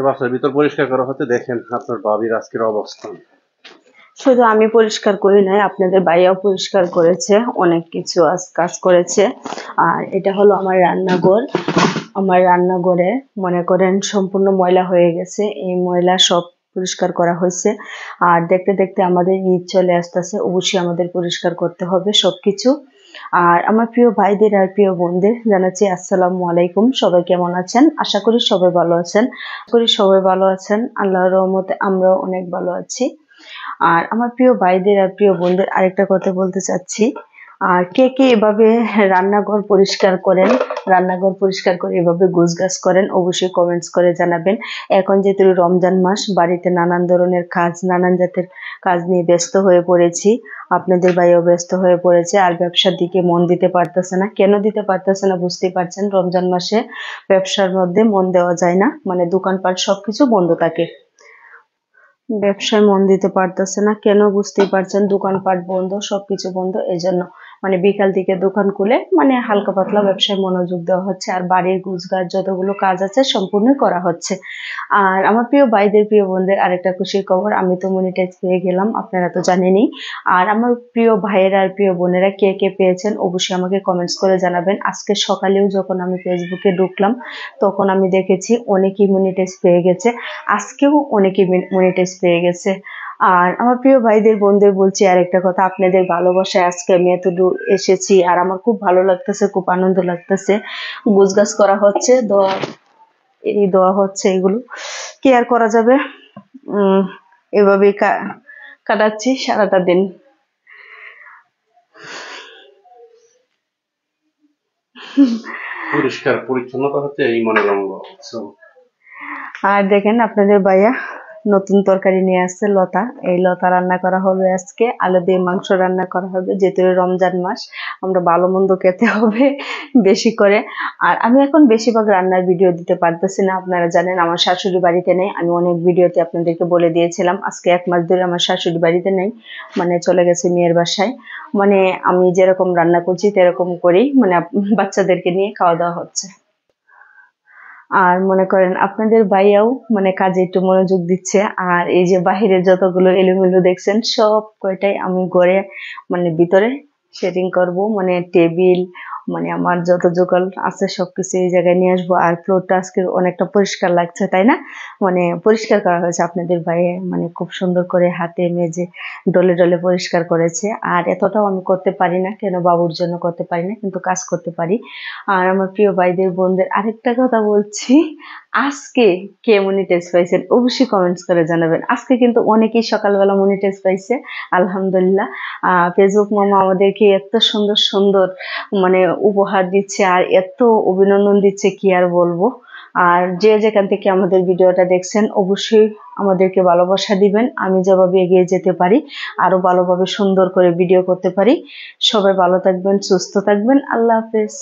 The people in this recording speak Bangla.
বাসার ভিতর পরিষ্কার করা হচ্ছে, দেখেন আপনার ভাবির আজকের অবস্থান। শুধু আমি পরিষ্কার করি নাই, আপনাদের ভাইয়াও পরিষ্কার করেছে, অনেক কিছু কাজ করেছে। আর এটা হলো আমার রান্নাঘর। আমার রান্নাঘরে মনে করেন সম্পূর্ণ ময়লা হয়ে গেছে, এই ময়লা সব পরিষ্কার করা হয়েছে। আর দেখতে দেখতে আমাদের ঈদ চলে আসতেছে, অবশ্যই আমাদের পরিষ্কার করতে হবে সবকিছু। আর আমার প্রিয় ভাইদের আর প্রিয় বোনদের জানাচ্ছি আসসালামু আলাইকুম। সবাই কেমন আছেন? আশা করি সবাই ভালো আছেন। আল্লাহর রহমতে আমরাও অনেক ভালো আছি। আর আমার প্রিয় ভাইদের আর প্রিয় বোনদের আরেকটা কথা বলতে চাচ্ছি, আর কে কে এভাবে রান্নাঘর পরিষ্কার করেন, রান্নাঘর পরিষ্কার করে এভাবে গোছগাছ করেন, অবশ্যই কমেন্টস করে জানাবেন। এখন যেহেতু রমজান মাস, বাড়িতে নানান ধরনের কাজ, নানান জাতের কাজ নিয়ে ব্যস্ত হয়ে পড়েছি। আপনাদের ভাইও ব্যস্ত হয়ে পড়েছে, আর ব্যবসার দিকে মন দিতে পারতেছে না। কেন দিতে পারতেছে না বুঝতেই পারছেন, রমজান মাসে ব্যবসার মধ্যে মন দেওয়া যায় না, মানে দোকানপাট সবকিছু বন্ধ থাকে। ব্যবসায় মন দিতে পারতেছে না কেন বুঝতেই পারছেন, দোকানপাট বন্ধ, সবকিছু বন্ধ। এই জন্য মানে বিকাল থেকে দোকান খুলে মানে হালকা পাতলা ব্যবসায় মনোযোগ দেওয়া হচ্ছে, আর বাড়ির গুছগাছ যতগুলো কাজ আছে সম্পূর্ণ করা হচ্ছে। আর আমার প্রিয় ভাইদের প্রিয় বোনদের আরেকটা খুশির খবর, আমি তো মনিটাইজ পেয়ে গেলাম, আপনারা তো জানেনই। আর আমার প্রিয় ভাইয়েরা আর প্রিয় বোনেরা কে কে পেয়েছেন অবশ্যই আমাকে কমেন্টস করে জানাবেন। আজকে সকালেও যখন আমি ফেসবুকে ঢুকলাম তখন আমি দেখেছি অনেকেই মনিটাইজ পেয়ে গেছে, আজকেও অনেকেই মনিটাইজ পেয়ে গেছে। আর আমার প্রিয় ভাইদের বোনদের বলছি আরেকটা কথা, আপনাদের ভালোবাসায় আজকে আমি এতদূর এসেছি, আর আমার খুব ভালো লাগতেছে, খুব আনন্দ লাগতেছে। গোছগাছ করা হচ্ছে, দোয়া হচ্ছে, এগুলো কি আর করা যাবে। এভাবেই কাটাচ্ছি সারাটা দিন। পরিষ্কার পরিচ্ছন্নতা হচ্ছে এই মনের অঙ্গ। আর দেখেন আপনাদের ভাইয়া নতুন তরকারি নিয়ে আসছে, লতা। এই লতা রান্না করা হবে আজকে, আলু দিয়ে মাংস রান্না করা হবে, যেহেতু রমজান মাস আমরা ভালো মন্দ খেতে হবে বেশি করে। আর আমি এখন বেশিরভাগ রান্নার ভিডিও দিতে পারতেছি না, আপনারা জানেন আমার শাশুড়ি বাড়িতে নেই। আমি অনেক ভিডিওতে আপনাদেরকে বলে দিয়েছিলাম, আজকে 1 মাস ধরে আমার শাশুড়ি বাড়িতে নেই, মানে চলে গেছে মেয়ের বাসায়। মানে আমি যেরকম রান্না করছি সেরকম করেই মানে বাচ্চাদেরকে নিয়ে খাওয়া দাওয়া হচ্ছে। আর মনে করেন আপনাদের ভাইয়াও মানে কাজে একটু মনোযোগ দিচ্ছে। আর এই যে বাহিরে যতগুলো এলোমেলো দেখছেন সব কয়টাই আমি ঘরে মানে ভিতরে সেটিং করব, মানে টেবিল, মানে আমার যত জোগাড় আছে সবকিছু এই জায়গায় নিয়ে আসবো। আর ফ্লোরটা আজকে অনেকটা পরিষ্কার লাগছে, তাই না? মানে পরিষ্কার করা হয়েছে, আপনাদের ভাইয়ে মানে খুব সুন্দর করে হাতে মেজে ডলে ডলে পরিষ্কার করেছে। আর এতটাও আমি করতে পারি না, কেন বাবুর জন্য করতে পারি না, কিন্তু কাজ করতে পারি। আর আমার প্রিয় ভাইদের বোনদের আরেকটা কথা বলছি, আজকে কে মনিটাইজ পাইছেন অবশ্যই কমেন্টস করে জানাবেন। আজকে কিন্তু অনেকেই সকালবেলা মনিটাইজ পাইছে, আলহামদুলিল্লাহ। ফেসবুক মামা আমাদেরকে এত সুন্দর সুন্দর মানে উপহার দিচ্ছে, আর এত অভিনন্দন দিচ্ছে, কি আর বলবো। আর যে যেখান থেকে আমাদের ভিডিওটা দেখছেন অবশ্যই আমাদেরকে ভালোবাসা দিবেন, আমি যেভাবে এগিয়ে যেতে পারি আরো ভালোভাবে সুন্দর করে ভিডিও করতে পারি। সবাই ভালো থাকবেন, সুস্থ থাকবেন, আল্লাহ হাফেজ।